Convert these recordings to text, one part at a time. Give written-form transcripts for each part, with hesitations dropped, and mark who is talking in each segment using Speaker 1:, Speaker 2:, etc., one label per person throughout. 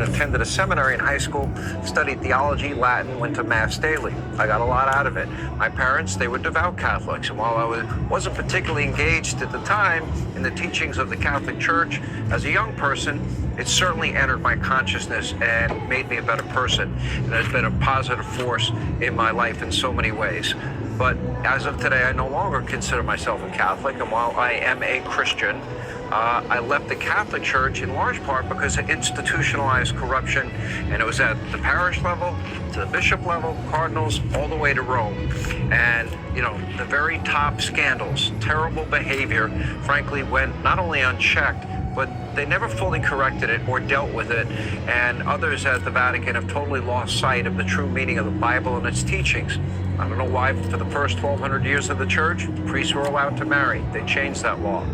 Speaker 1: attended a seminary in high school, studied theology, Latin, went to Mass daily. I got a lot out of it. My parents, they were devout Catholics, and while I wasn't particularly engaged at the time in the teachings of the Catholic Church, as a young person, it certainly entered my consciousness and made me a better person, and has been a positive force in my life in so many ways. But as of today, I no longer consider myself a Catholic, and while I am a Christian, I left the Catholic Church in large part because of institutionalized corruption, and it was at the parish level, to the bishop level, cardinals, all the way to Rome. And, you know, the very top scandals, terrible behavior, frankly, went not only unchecked, but they never fully corrected it or dealt with it. And others at the Vatican have totally lost sight of the true meaning of the Bible and its teachings. I don't know why for the first 1,200 years of the church, priests were allowed to marry. They changed that law.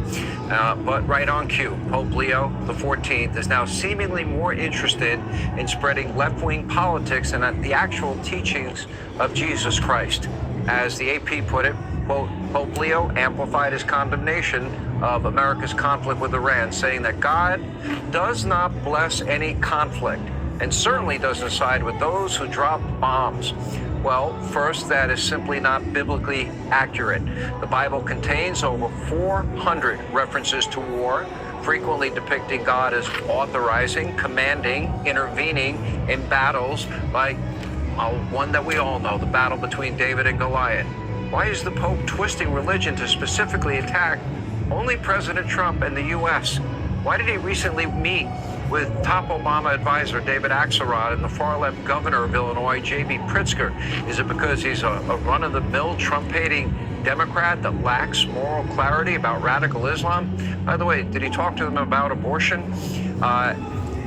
Speaker 1: But right on cue, Pope Leo XIV is now seemingly more interested in spreading left-wing politics than at the actual teachings of Jesus Christ. As the AP put it, quote, Pope Leo amplified his condemnation of America's conflict with Iran, saying that God does not bless any conflict and certainly doesn't side with those who drop bombs. Well, first, that is simply not biblically accurate. The Bible contains over 400 references to war, frequently depicting God as authorizing, commanding, intervening in battles like one that we all know, the battle between David and Goliath. Why is the Pope twisting religion to specifically attack only President Trump and the U.S.? Why did he recently meet with top Obama advisor David Axelrod and the far-left governor of Illinois, J.B. Pritzker? Is it because he's a run-of-the-mill Trump-hating Democrat that lacks moral clarity about radical Islam? By the way, did he talk to them about abortion?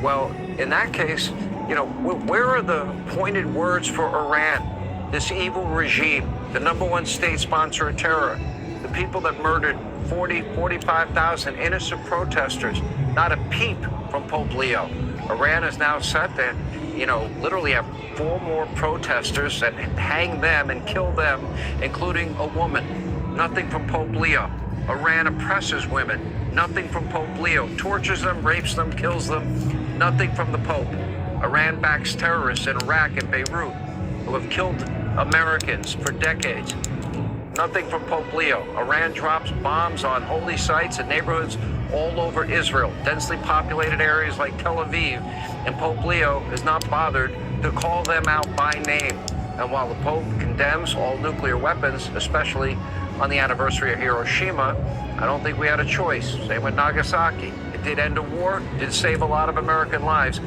Speaker 1: Well, in that case, you know, where are the pointed words for Iran, this evil regime, the #1 state sponsor of terror, the people that murdered 45,000 innocent protesters? Not a peep from Pope Leo. Iran is now set to, you know, literally have 4 more protesters and hang them and kill them, including a woman. Nothing from Pope Leo. Iran oppresses women. Nothing from Pope Leo. Tortures them, rapes them, kills them. Nothing from the Pope. Iran backs terrorists in Iraq and Beirut who have killed Americans for decades. Nothing from Pope Leo. Iran drops bombs on holy sites and neighborhoods all over Israel, densely populated areas like Tel Aviv, and Pope Leo is not bothered to call them out by name. And while the Pope condemns all nuclear weapons, especially on the anniversary of Hiroshima, I don't think we had a choice. Same with Nagasaki. It did end a war, did save a lot of American lives.